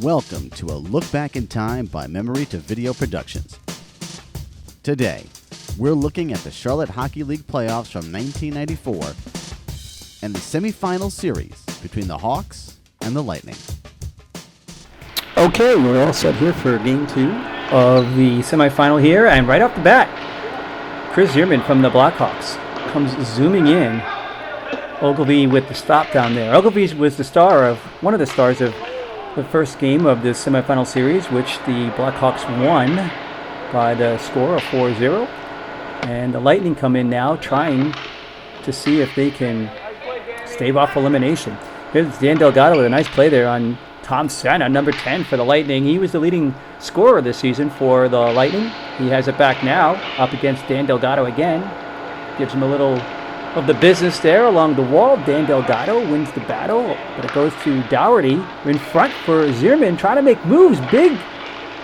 Welcome to a look back in time by Memory to Video Productions. Today, we're looking at the Charlotte Hockey League playoffs from 1994 and the semifinal series between the Hawks and the Lightning. Okay, we're all set here for Game 2 of the semifinal here, and right off the bat, Chris Zierman from the Blackhawks comes zooming in. Ogilvy with the stop down there. Ogilvy was one of the stars of the first game of this semifinal series, which the Blackhawks won by the score of 4-0. And the Lightning come in now trying to see if they can stave off elimination. Here's Dan Delgado with a nice play there on Tom Senna, number 10 for the Lightning. He was the leading scorer this season for the Lightning. He has it back now, up against Dan Delgado again. Gives him a little of the business there along the wall. Dan Delgado wins the battle, but it goes to Dougherty in front for Zierman, trying to make moves. Big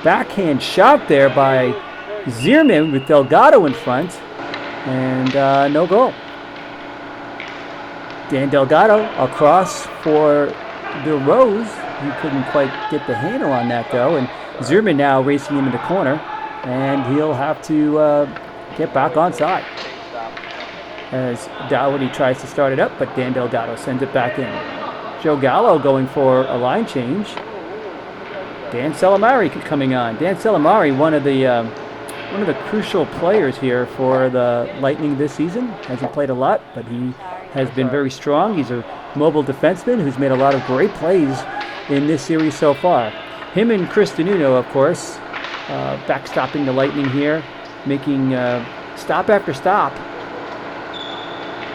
backhand shot there by Zierman with Delgado in front, and no goal. Dan Delgado across for DeRose. He couldn't quite get the handle on that though, and Zierman now racing him in the corner, and he'll have to get back onside as Dougherty tries to start it up, but Dan Delgado sends it back in. Joe Gallo going for a line change. Dan Salamari coming on. Dan Salamari, one of the crucial players here for the Lightning this season. Hasn't played a lot, but he has been very strong. He's a mobile defenseman who's made a lot of great plays in this series so far. Him and Chris Denuno, of course, backstopping the Lightning here, making stop after stop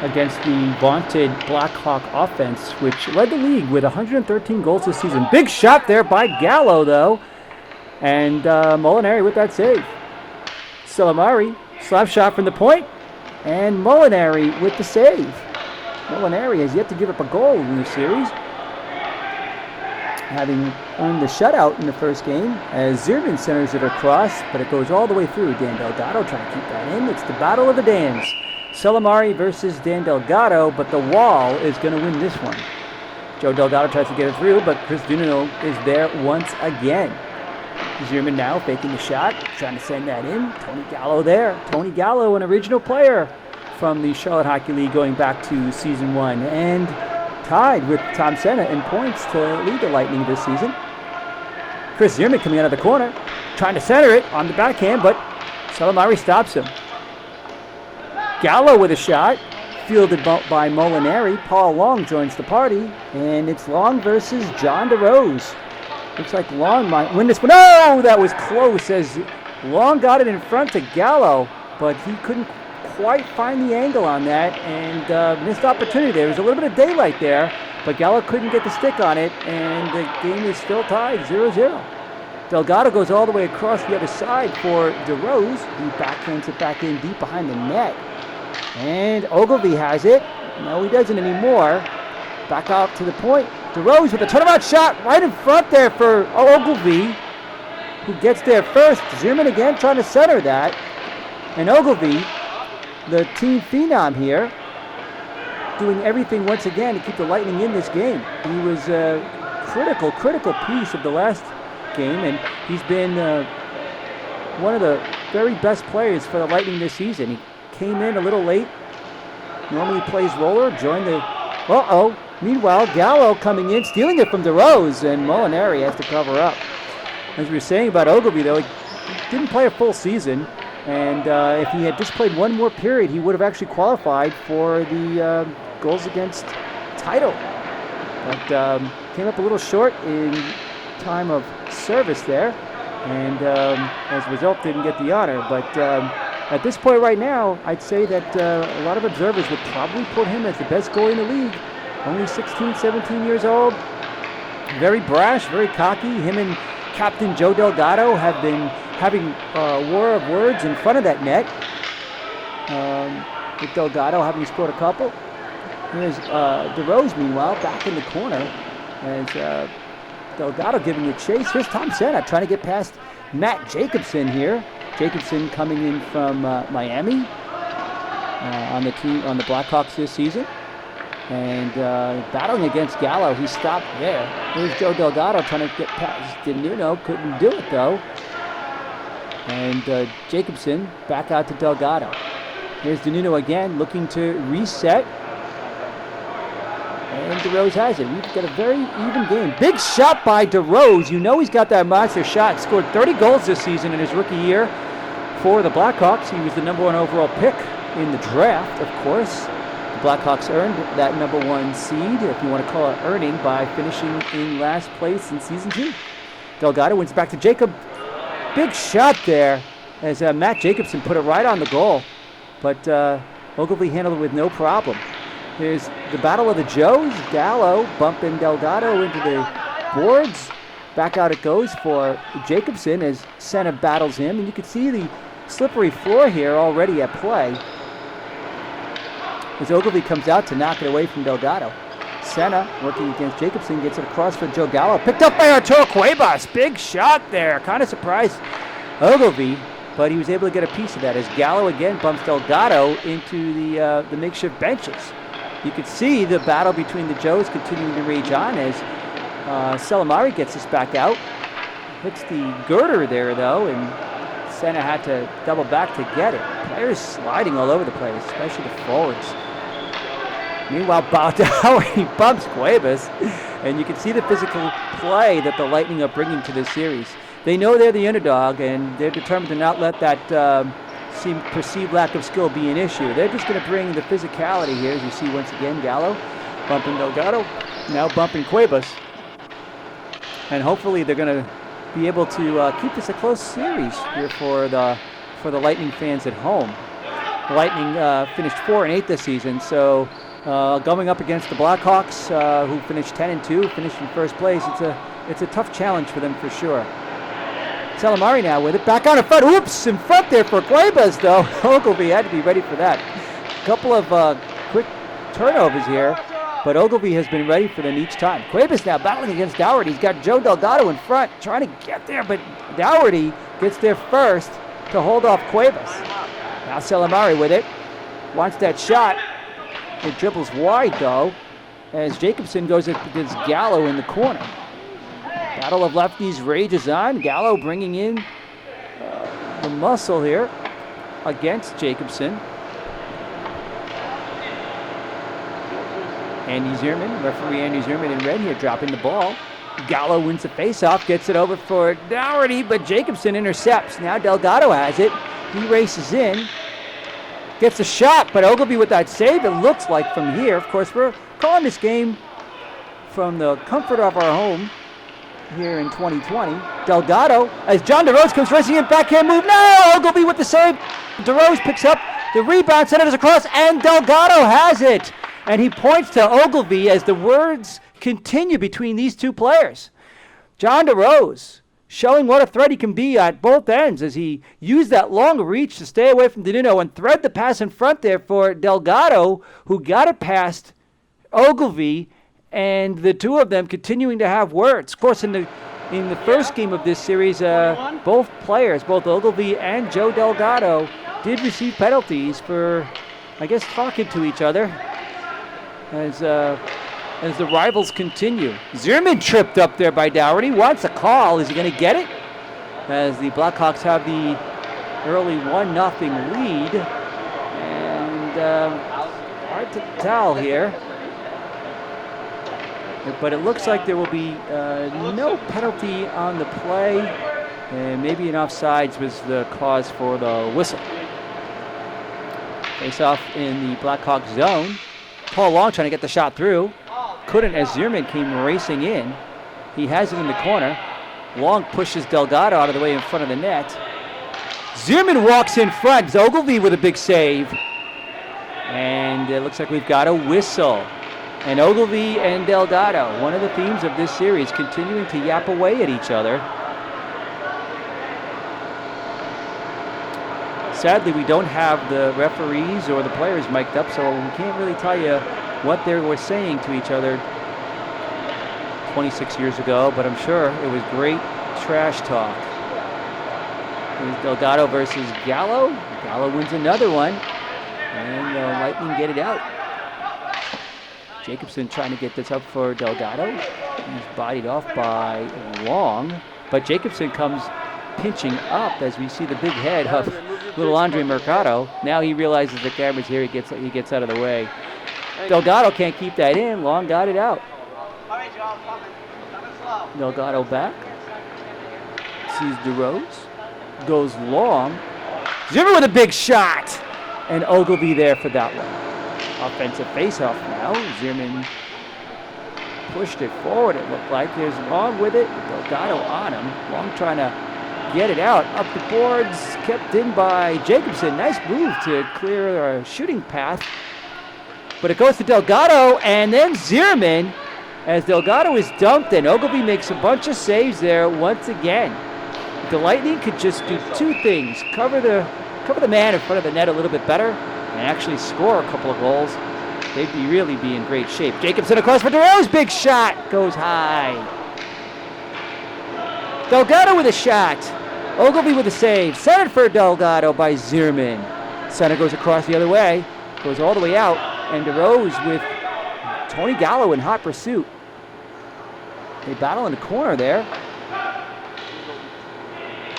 against the vaunted Blackhawk offense, which led the league with 113 goals this season. Big shot there by Gallo, though, and Molinari with that save. Salamari, slap shot from the point, and Molinari with the save. Molinari has yet to give up a goal in the series, having earned the shutout in the first game, as Zierman centers it across, but it goes all the way through. Dan Delgado trying to keep that in. It's the battle of the Dans. Salamari versus Dan Delgado, but the wall is going to win this one. Joe Delgado tries to get it through, but Chris Denuno is there once again. Zierman now faking the shot, trying to send that in. Tony Gallo there. Tony Gallo, an original player from the Charlotte Hockey League going back to Season 1, and tied with Tom Senna in points to lead the Lightning this season. Chris Zierman coming out of the corner, trying to center it on the backhand, but Salamari stops him. Gallo with a shot, fielded by Molinari. Paul Long joins the party, and it's Long versus John DeRose. Looks like Long might win this one. Oh, that was close as Long got it in front to Gallo, but he couldn't quite find the angle on that, and missed opportunity there. There's a little bit of daylight there, but Gallo couldn't get the stick on it, and the game is still tied 0-0. Delgado goes all the way across the other side for DeRose. He backhands it back in deep behind the net. And Ogilvy has it. No, he doesn't anymore. Back out to the point. DeRose with a turnaround shot right in front there for Ogilvy, who gets there first. Zierman again trying to center that. And Ogilvy, the team phenom here, doing everything once again to keep the Lightning in this game. He was a critical piece of the last game, and he's been one of the very best players for the Lightning this season. He came in a little late. Normally plays roller, joined the... Meanwhile, Gallo coming in, stealing it from DeRose, and Molinari has to cover up. As we were saying about Ogilvy, though, he didn't play a full season, and if he had just played one more period, he would have actually qualified for the goals against title. But came up a little short in time of service there, and as a result, didn't get the honor. But at this point right now, I'd say that a lot of observers would probably put him as the best goalie in the league. Only 16, 17 years old. Very brash, very cocky. Him and Captain Joe Delgado have been having a war of words in front of that net. With Delgado having scored a couple. Here's DeRose, meanwhile, back in the corner. As Delgado giving a chase. Here's Tom Senna trying to get past Matt Jacobson here. Jacobson coming in from Miami on the Blackhawks this season. And battling against Gallo, he stopped there. Here's Joe Delgado trying to get past DiNuno. Couldn't do it, though. And Jacobson back out to Delgado. Here's DiNuno again, looking to reset. And DeRose has it. We've got a very even game. Big shot by DeRose. You know he's got that monster shot. Scored 30 goals this season in his rookie year for the Blackhawks. He was the #1 overall pick in the draft, of course. The Blackhawks earned that #1 seed, if you want to call it earning, by finishing in last place in Season 2. Delgado wins back to Jacob. Big shot there as Matt Jacobson put it right on the goal. But Ogilvy handled it with no problem. Here's the battle of the Joes. Gallo bumping Delgado into the boards. Back out it goes for Jacobson as Senna battles him. And you can see the slippery floor here already at play as Ogilvy comes out to knock it away from Delgado. Senna working against Jacobson, gets it across for Joe Gallo. Picked up by Arturo Cuevas. Big shot there. Kind of surprised Ogilvy, but he was able to get a piece of that as Gallo again bumps Delgado into the makeshift benches. You could see the battle between the Joes continuing to rage on as Selimari gets us back out. Hits the girder there, though, and Senna had to double back to get it. Players sliding all over the place, especially the forwards. Meanwhile, Baldawi bumps Cuevas, and you can see the physical play that the Lightning are bringing to this series. They know they're the underdog, and they're determined to not let that perceived lack of skill be an issue. They're just going to bring the physicality here, as you see once again, Gallo bumping Delgado, now bumping Cuevas. And hopefully they're going to be able to keep this a close series here for the Lightning fans at home. The Lightning finished 4-8 this season, so going up against the Blackhawks, who finished 10-2, finished in first place, it's a tough challenge for them for sure. Selimari now with it, back on in front. Oops, in front there for Cuevas, though. Ogilvy had to be ready for that. A couple of quick turnovers here, but Ogilvy has been ready for them each time. Cuevas now battling against Dougherty. He's got Joe Delgado in front, trying to get there, but Dougherty gets there first to hold off Cuevas. Now Selimari with it. Wants that shot. It dribbles wide, though, as Jacobson goes against Gallo in the corner. Battle of lefties rages on. Gallo bringing in the muscle here against Jacobson. Andy Zierman, referee Andy Zierman in red here, dropping the ball. Gallo wins the faceoff, gets it over for Dougherty, but Jacobson intercepts. Now Delgado has it. He races in, gets a shot, but Ogilvy with that save, it looks like from here. Of course, we're calling this game from the comfort of our home here in 2020. Delgado, as John DeRose comes racing in, backhand move. No! Ogilvy with the save. DeRose picks up the rebound, sends it across, and Delgado has it. And he points to Ogilvy as the words continue between these two players. John DeRose showing what a threat he can be at both ends as he used that long reach to stay away from DiNuno and thread the pass in front there for Delgado, who got it past Ogilvy, and the two of them continuing to have words. Of course, in the first game of this series, both players, both Ogilvy and Joe Delgado, did receive penalties for, I guess, talking to each other as the rivals continue. Zierman tripped up there by Dougherty. Wants a call. Is he going to get it? As the Blackhawks have the early 1-0 lead. And hard to tell here. But it looks like there will be no penalty on the play. And maybe an offsides was the cause for the whistle. Face off in the Blackhawks zone. Paul Long trying to get the shot through. Couldn't as Zierman came racing in. He has it in the corner. Long pushes Delgado out of the way in front of the net. Zierman walks in front. Ogilvy with a big save. And it looks like we've got a whistle. And Ogilvy and Delgado, one of the themes of this series, continuing to yap away at each other. Sadly, we don't have the referees or the players mic'd up, so we can't really tell you what they were saying to each other 26 years ago, but I'm sure it was great trash talk. Here's Delgado versus Gallo. Gallo wins another one, and the Lightning get it out. Jacobson trying to get this up for Delgado. He's bodied off by Long, but Jacobson comes pinching up as we see the big head of little Andre Mercado. Now he realizes the camera's here. He gets out of the way. Delgado can't keep that in. Long got it out. Delgado back. Sees DeRose. Goes long. Zimmer with a big shot. And Ogilvy there for that one. Offensive faceoff now. Zimmerman pushed it forward, it looked like. There's Long with it. Delgado on him. Long trying to get it out. Up the boards. Kept in by Jacobson. Nice move to clear a shooting path. But it goes to Delgado and then Zimmerman as Delgado is dumped and Ogilvy makes a bunch of saves there once again. The Lightning could just do two things. Cover the man in front of the net a little bit better and actually score a couple of goals. They'd really be in great shape. Jacobson across for DeRose. Big shot. Goes high. Delgado with a shot. Ogilvy with a save. Centered for Delgado by Zimmerman. Center goes across the other way. Goes all the way out. And DeRose with Tony Gallo in hot pursuit. They battle in the corner there.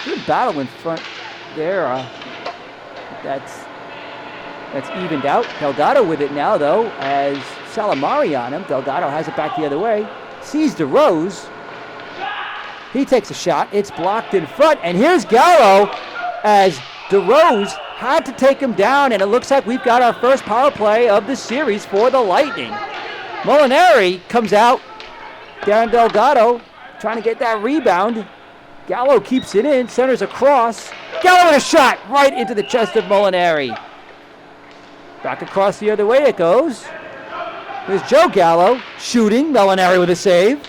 Good battle in front there. That's evened out. Delgado with it now, though, as Salamari on him. Delgado has it back the other way. Sees DeRose. He takes a shot. It's blocked in front. And here's Gallo as DeRose had to take him down. And it looks like we've got our first power play of the series for the Lightning. Molinari comes out. Darren Delgado trying to get that rebound. Gallo keeps it in. Centers across. Gallo with a shot right into the chest of Molinari. Back across the other way it goes. There's Joe Gallo shooting. Molinari with a save.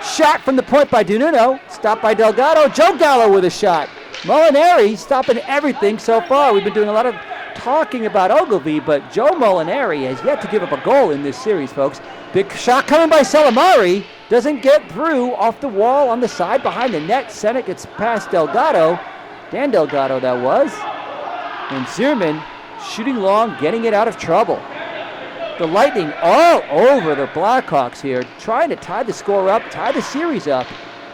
Shot from the point by DiNuno. Stopped by Delgado. Joe Gallo with a shot. Molinari stopping everything so far. We've been doing a lot of talking about Ogilvy, but Joe Molinari has yet to give up a goal in this series, folks. Big shot coming by Salamari. Doesn't get through off the wall on the side behind the net. Senate gets past Delgado. Dan Delgado, that was. And Zimmerman shooting long, getting it out of trouble. The Lightning all over the Blackhawks here, trying to tie the score up, tie the series up,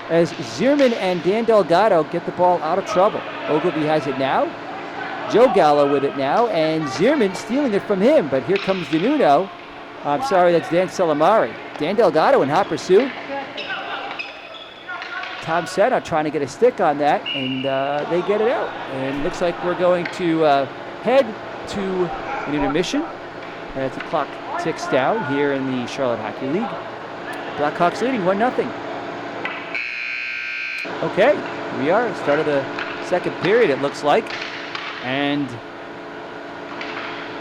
as Zimmerman and Dan Delgado get the ball out of trouble. Ogilvy has it now. Joe Gallo with it now, and Zimmerman stealing it from him. But here comes DiNuno. I'm sorry, that's Dan Salamari. Dan Delgado in hot pursuit. Tom Senna trying to get a stick on that, and they get it out. And looks like we're going to head to an intermission as the clock ticks down here in the Charlotte Hockey League. Blackhawks leading 1-0. Okay, here we are, start of the second period it looks like. And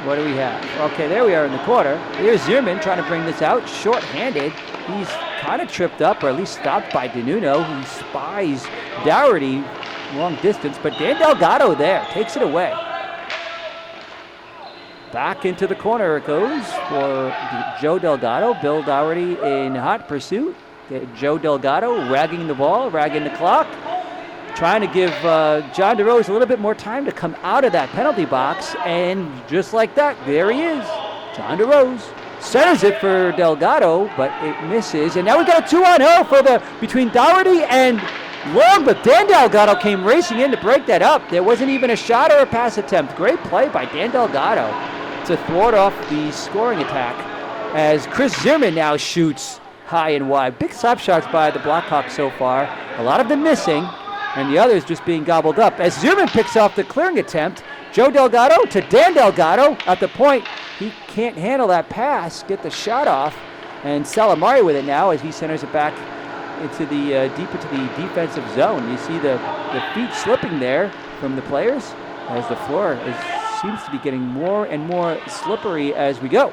what do we have? Okay, there we are in the corner. Here's Zimmerman trying to bring this out, short-handed. He's kind of tripped up, or at least stopped by DiNuno, who spies Dougherty long distance, but Dan Delgado there takes it away. Back into the corner it goes for Joe Delgado. Bill Dougherty in hot pursuit. Joe Delgado ragging the ball, ragging the clock. Trying to give John DeRose a little bit more time to come out of that penalty box. And just like that, there he is. John DeRose centers it for Delgado, but it misses. And now we've got a 2-on-0 between Dougherty and Long, but Dan Delgado came racing in to break that up. There wasn't even a shot or a pass attempt. Great play by Dan Delgado to thwart off the scoring attack as Chris Zimmerman now shoots high and wide. Big slap shots by the Blackhawks so far. A lot of them missing, and the others just being gobbled up. As Zimmerman picks off the clearing attempt, Joe Delgado to Dan Delgado at the point. He can't handle that pass, get the shot off, and Salamari with it now as he centers it back into the deep into the defensive zone. You see the feet slipping there from the players as the floor seems to be getting more and more slippery as we go.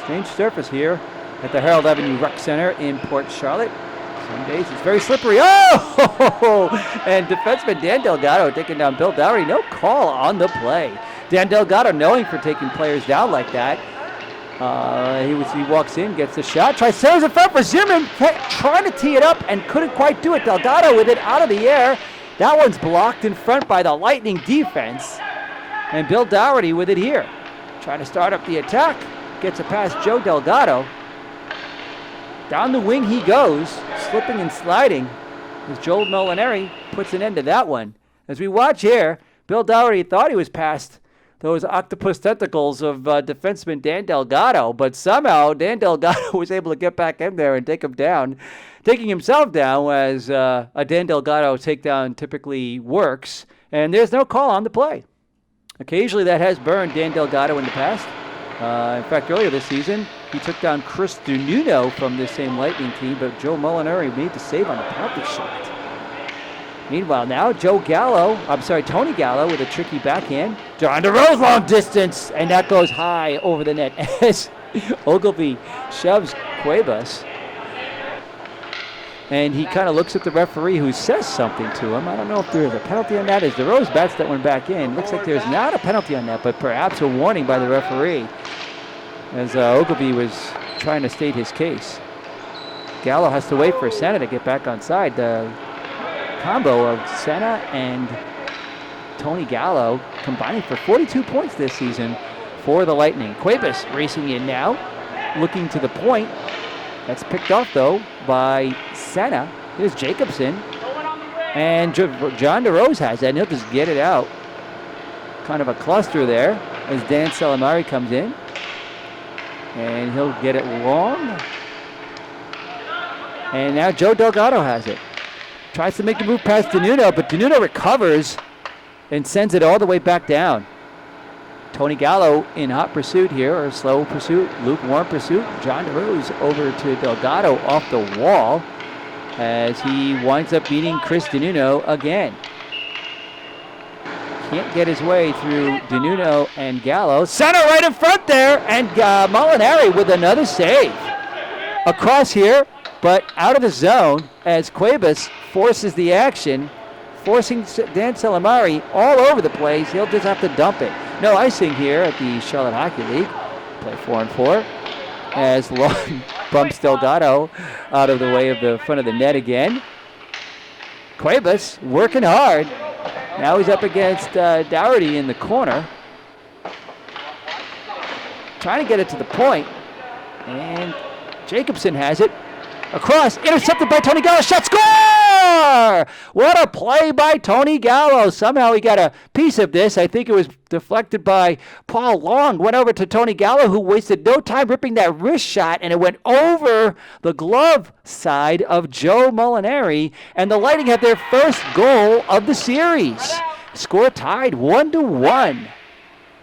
Strange surface here at the Harold Avenue Rec Center in Port Charlotte. Some days it's very slippery. Oh! And defenseman Dan Delgado taking down Bill Dougherty. No call on the play. Dan Delgado knowing for taking players down like that. He walks in, gets the shot, tries centers in front for Zimmerman, trying to tee it up and couldn't quite do it. Delgado with it out of the air. That one's blocked in front by the Lightning defense. And Bill Dougherty with it here. Trying to start up the attack. gets it past Joe Delgado. Down the wing he goes, slipping and sliding, as Joe Molinari puts an end to that one. As we watch here, Bill Dougherty thought he was past those octopus tentacles of defenseman Dan Delgado, but somehow Dan Delgado was able to get back in there and take him down, taking himself down as a Dan Delgado takedown typically works, and there's no call on the play. Occasionally that has burned Dan Delgado in the past. In fact, earlier this season, he took down Chris DiNuno from this same Lightning team, but Joe Molinari made the save on the penalty shot. Meanwhile, now Tony Gallo with a tricky backhand. John DeRose long distance, and that goes high over the net as Ogilvy shoves Cuevas. And he kind of looks at the referee who says something to him. I don't know if there's a penalty on that. As DeRose bats that one back in. Looks like there's not a penalty on that, but perhaps a warning by the referee as Ogilvy was trying to state his case. Gallo has to wait for Senna to get back on side. The combo of Senna and Tony Gallo combining for 42 points this season for the Lightning. Cuevas racing in now, looking to the point. That's picked off, though, by Senna. Here's Jacobson. And John DeRose has that, and he'll just get it out. Kind of a cluster there as Dan Salamari comes in. And he'll get it long. And now Joe Delgado has it. Tries to make the move past DiNuno, but DiNuno recovers and sends it all the way back down. Tony Gallo in hot pursuit here, or slow pursuit, lukewarm pursuit. John DeRose over to Delgado off the wall as he winds up beating Chris DiNuno again. Can't get his way through DiNuno and Gallo. Center right in front there, and Molinari with another save. Across here, but out of the zone as Cuevas forces the action, forcing Dan Salamari all over the place. He'll just have to dump it. No icing here at the Charlotte Hockey League. Play 4-on-4 as Long bumps Delgado out of the way of the front of the net again. Cuevas working hard. Now he's up against Dougherty in the corner. Trying to get it to the point. And Jacobson has it. Across, intercepted by Tony Gallo, shot, score! What a play by Tony Gallo. Somehow he got a piece of this. I think it was deflected by Paul Long. Went over to Tony Gallo, who wasted no time ripping that wrist shot, and it went over the glove side of Joe Molinari, and the Lightning have their first goal of the series. Score tied 1-1.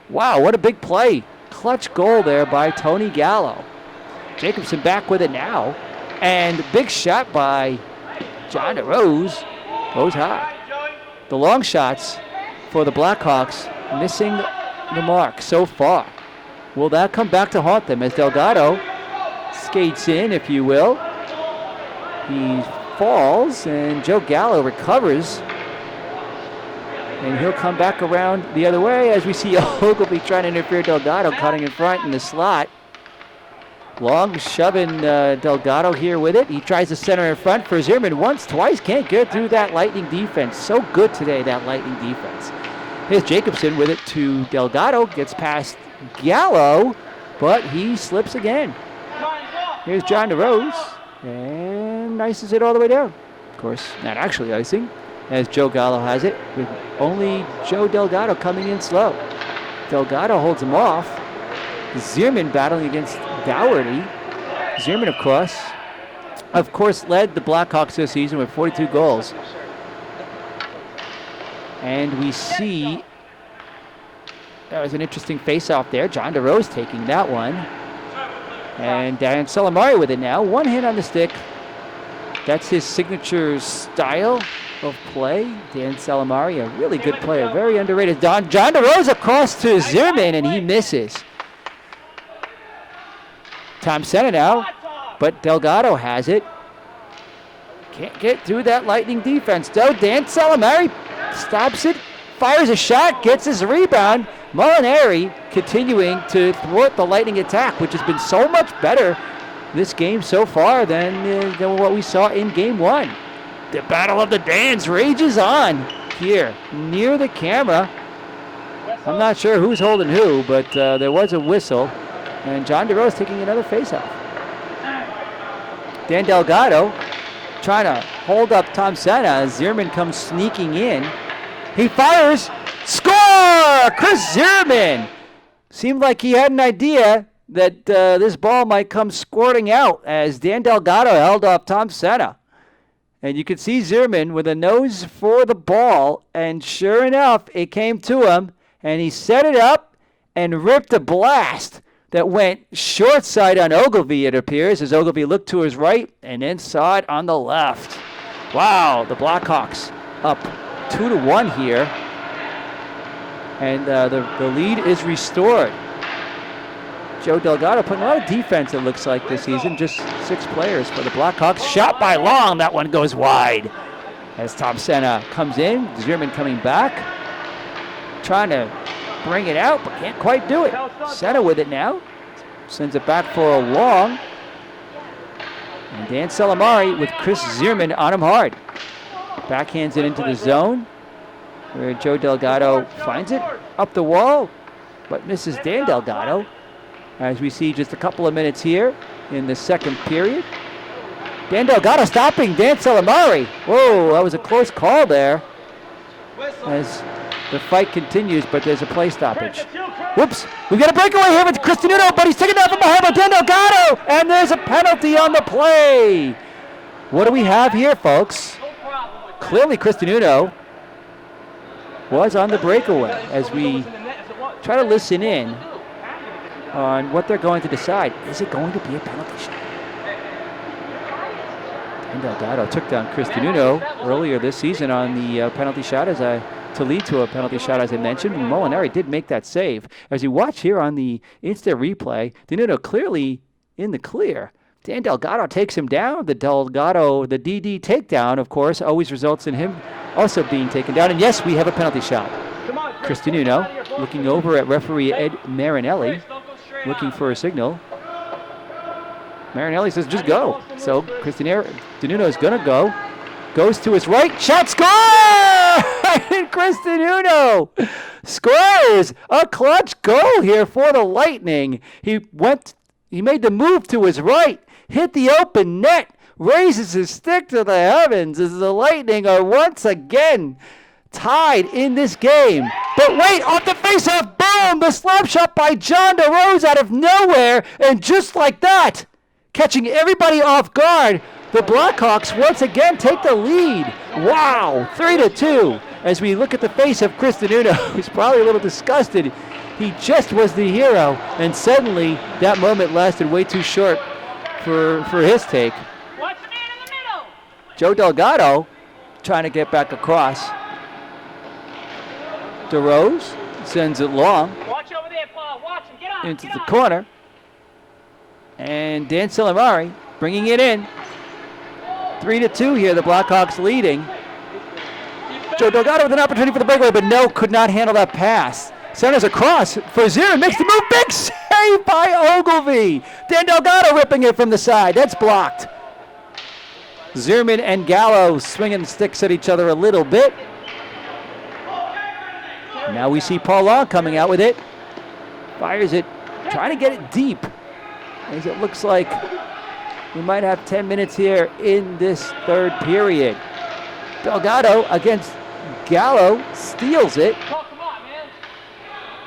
Wow, what a big play. Clutch goal there by Tony Gallo. Jacobson back with it now. And big shot by John DeRose goes high. The long shots for the Blackhawks missing the mark so far. Will that come back to haunt them as Delgado skates in, if you will? He falls and Joe Gallo recovers. And he'll come back around the other way as we see Ogilvy trying to interfere. Delgado cutting in front in the slot. Long shoving Delgado here with it. He tries to center in front for Zierman once, twice. Can't get through that Lightning defense. So good today, that Lightning defense. Here's Jacobson with it to Delgado. Gets past Gallo, but he slips again. Here's John DeRose. And ices it all the way down. Of course, not actually icing, as Joe Gallo has it, with only Joe Delgado coming in slow. Delgado holds him off. Zierman battling against Dougherty. Zierman, of course, led the Blackhawks this season with 42 goals. And we see that was an interesting face-off there. John DeRose taking that one. And Dan Salamari with it now. One hand on the stick. That's his signature style of play. Dan Salamari, a really good player. Very underrated. John DeRose across to Zierman, and he misses. Tom Senna now, but Delgado has it. Can't get through that Lightning defense, though. Dan Salamari stops it, fires a shot, gets his rebound. Molinari continuing to thwart the Lightning attack, which has been so much better this game so far than what we saw in Game 1. The Battle of the Dans rages on here near the camera. I'm not sure who's holding who, but there was a whistle. And John DeRose taking another faceoff. Dan Delgado trying to hold up Tom Senna as Zierman comes sneaking in. He fires. Score! Chris Zierman! Seemed like he had an idea that this ball might come squirting out as Dan Delgado held off Tom Senna. And you could see Zierman with a nose for the ball, and sure enough, it came to him, and he set it up and ripped a blast that went short side on Ogilvy, it appears, as Ogilvy looked to his right and then saw it on the left. Wow, the Blackhawks up 2-1 here. And the lead is restored. Joe Delgado putting a lot of defense, it looks like, this season. Just 6 players for the Blackhawks. Shot by Long. That one goes wide. As Tom Senna comes in. Zierman coming back. Trying to bring it out, but can't quite do it. Senna with it now. Sends it back for a Long. And Dan Salamari with Chris Zierman on him hard. Backhands it into the zone, where Joe Delgado finds it up the wall, but misses Dan Delgado. As we see just a couple of minutes here in the second period. Dan Delgado stopping Dan Salamari. Whoa, that was a close call there. As the fight continues, but there's a play stoppage. Whoops, we've got a breakaway here with Chris Tenuto, but he's taken down from behind by Dan Delgado, and there's a penalty on the play. What do we have here, folks? Clearly Chris Tenuto was on the breakaway as we try to listen in on what they're going to decide. Is it going to be a penalty shot? Dan Delgado took down Chris Tenuto earlier this season on the penalty shot to lead to a penalty shot, as I mentioned. Molinari did make that save. As you watch here on the instant replay, Tenuto clearly in the clear. Dan Delgado takes him down. The DD takedown, of course, always results in him also being taken down. And yes, we have a penalty shot. Chris Tenuto looking over at referee Ed Marinelli, looking for a signal. Marinelli says, just go. So Chris Tenuto is going to go. Goes to his right. Shot, score! And Chris Tenuto scores a clutch goal here for the Lightning. He made the move to his right, hit the open net, raises his stick to the heavens as the Lightning are once again tied in this game. But wait, off the faceoff, boom! The slap shot by John DeRose out of nowhere, and just like that, catching everybody off guard, the Blackhawks once again take the lead. Wow, 3-2. As we look at the face of Chris Tenuto, who's probably a little disgusted. He just was the hero, and suddenly that moment lasted way too short for his take. Watch the man in the middle. Joe Delgado trying to get back across. DeRose sends it long. Watch over there, Paul. Watch him. Get on. Into the corner. And Dan Salamari bringing it in. 3-2 here, the Blackhawks leading. Joe Delgado with an opportunity for the breakaway, but no, could not handle that pass. Centers across for Zierman, makes the move, big save by Ogilvy. Dan Delgado ripping it from the side, that's blocked. Zierman and Gallo swinging sticks at each other a little bit. Now we see Paul Long coming out with it. Fires it, trying to get it deep. As it looks like we might have 10 minutes here in this third period. Delgado against Gallo, steals it.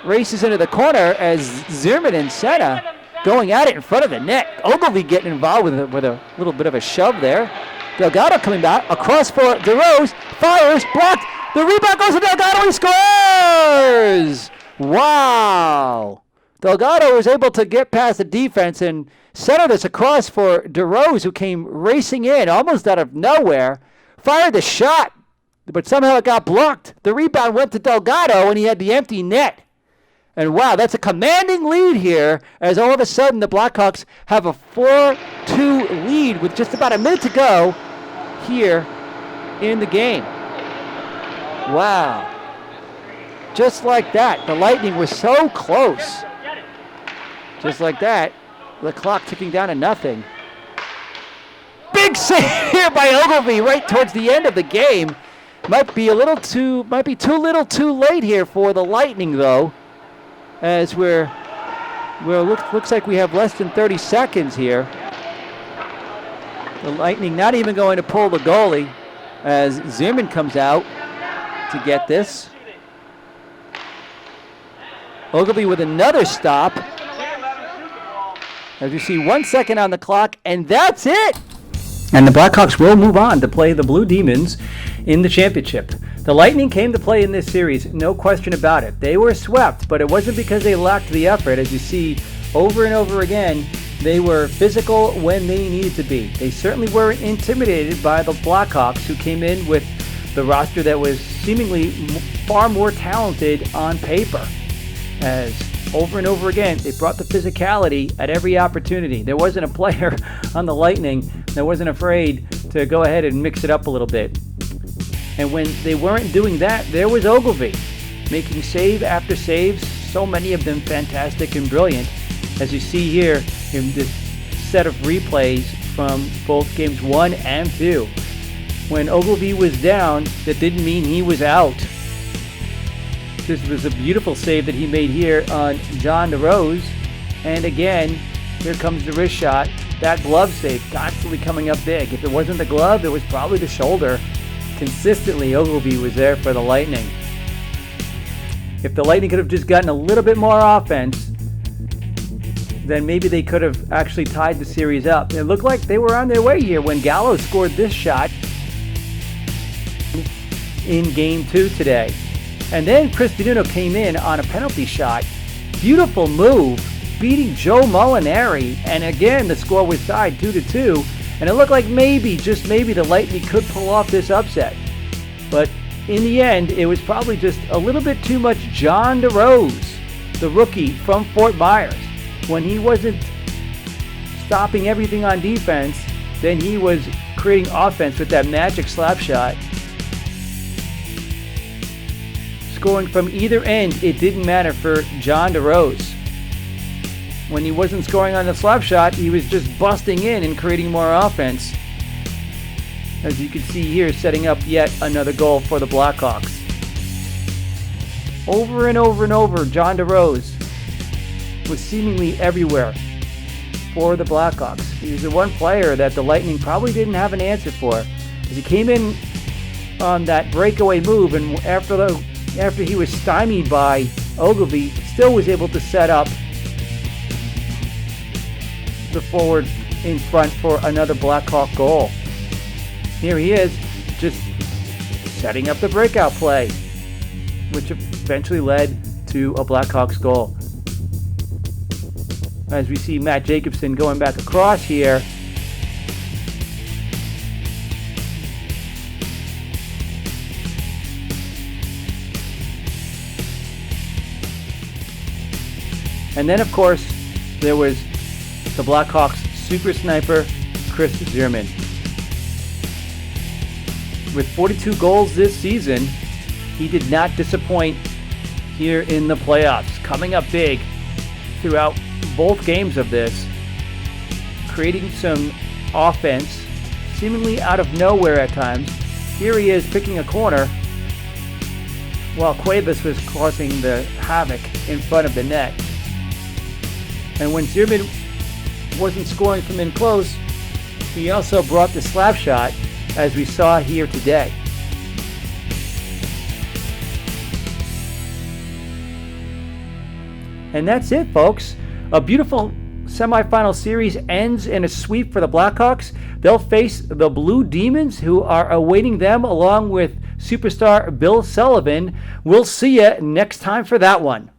Races into the corner as Zierman and Senna going at it in front of the net. Ogilvy getting involved with a little bit of a shove there. Delgado coming back across for DeRose, fires, blocked. The rebound goes to Delgado, he scores! Wow! Delgado was able to get past the defense and center this across for DeRose, who came racing in almost out of nowhere. Fired the shot, but somehow it got blocked. The rebound went to Delgado, and he had the empty net. And wow, that's a commanding lead here, as all of a sudden the Blackhawks have a 4-2 lead with just about a minute to go here in the game. Wow. Just like that, the Lightning was so close. Just like that, the clock ticking down to nothing. Big save here by Ogilvy right towards the end of the game. Might be too little too late here for the Lightning, though, as we're Well, looks like we have less than 30 seconds here. The Lightning not even going to pull the goalie as Zimmerman comes out to get this. Ogilvy with another stop. As you see, 1 second on the clock, and that's it! And the Blackhawks will move on to play the Blue Demons in the championship. The Lightning came to play in this series, no question about it. They were swept, but it wasn't because they lacked the effort. As you see over and over again, they were physical when they needed to be. They certainly weren't intimidated by the Blackhawks, who came in with the roster that was seemingly far more talented on paper. As over and over again, they brought the physicality at every opportunity. There wasn't a player on the Lightning that wasn't afraid to go ahead and mix it up a little bit. And when they weren't doing that, there was Ogilvy making save after saves, so many of them fantastic and brilliant. As you see here in this set of replays from both games 1 and 2. When Ogilvy was down, that didn't mean he was out. This was a beautiful save that he made here on John DeRose. And again, here comes the wrist shot. That glove save constantly coming up big. If it wasn't the glove, it was probably the shoulder. Consistently, Ogilvy was there for the Lightning. If the Lightning could have just gotten a little bit more offense, then maybe they could have actually tied the series up. It looked like they were on their way here when Gallo scored this shot in Game 2 today. And then Chris Denuno came in on a penalty shot. Beautiful move, beating Joe Molinari. And again, the score was tied 2-2. And it looked like maybe, just maybe, the Lightning could pull off this upset. But in the end, it was probably just a little bit too much John DeRose, the rookie from Fort Myers. When he wasn't stopping everything on defense, then he was creating offense with that magic slap shot. Scoring from either end, it didn't matter for John DeRose. When he wasn't scoring on the slap shot, he was just busting in and creating more offense. As you can see here, setting up yet another goal for the Blackhawks. Over and over and over, John DeRose was seemingly everywhere for the Blackhawks. He was the one player that the Lightning probably didn't have an answer for. As he came in on that breakaway move, and after he was stymied by Ogilvy, still was able to set up the forward in front for another Blackhawk goal. Here he is, just setting up the breakout play, which eventually led to a Blackhawks goal. As we see Matt Jacobson going back across here. And then, of course, there was the Blackhawks super sniper, Chris Zimmerman. With 42 goals this season, he did not disappoint here in the playoffs. Coming up big throughout both games of this, creating some offense, seemingly out of nowhere at times. Here he is picking a corner, while Cuevas was causing the havoc in front of the net. And when Zimmerman wasn't scoring from in close, he also brought the slap shot, as we saw here today. And that's it, folks. A beautiful semifinal series ends in a sweep for the Blackhawks. They'll face the Blue Demons, who are awaiting them along with superstar Bill Sullivan. We'll see you next time for that one.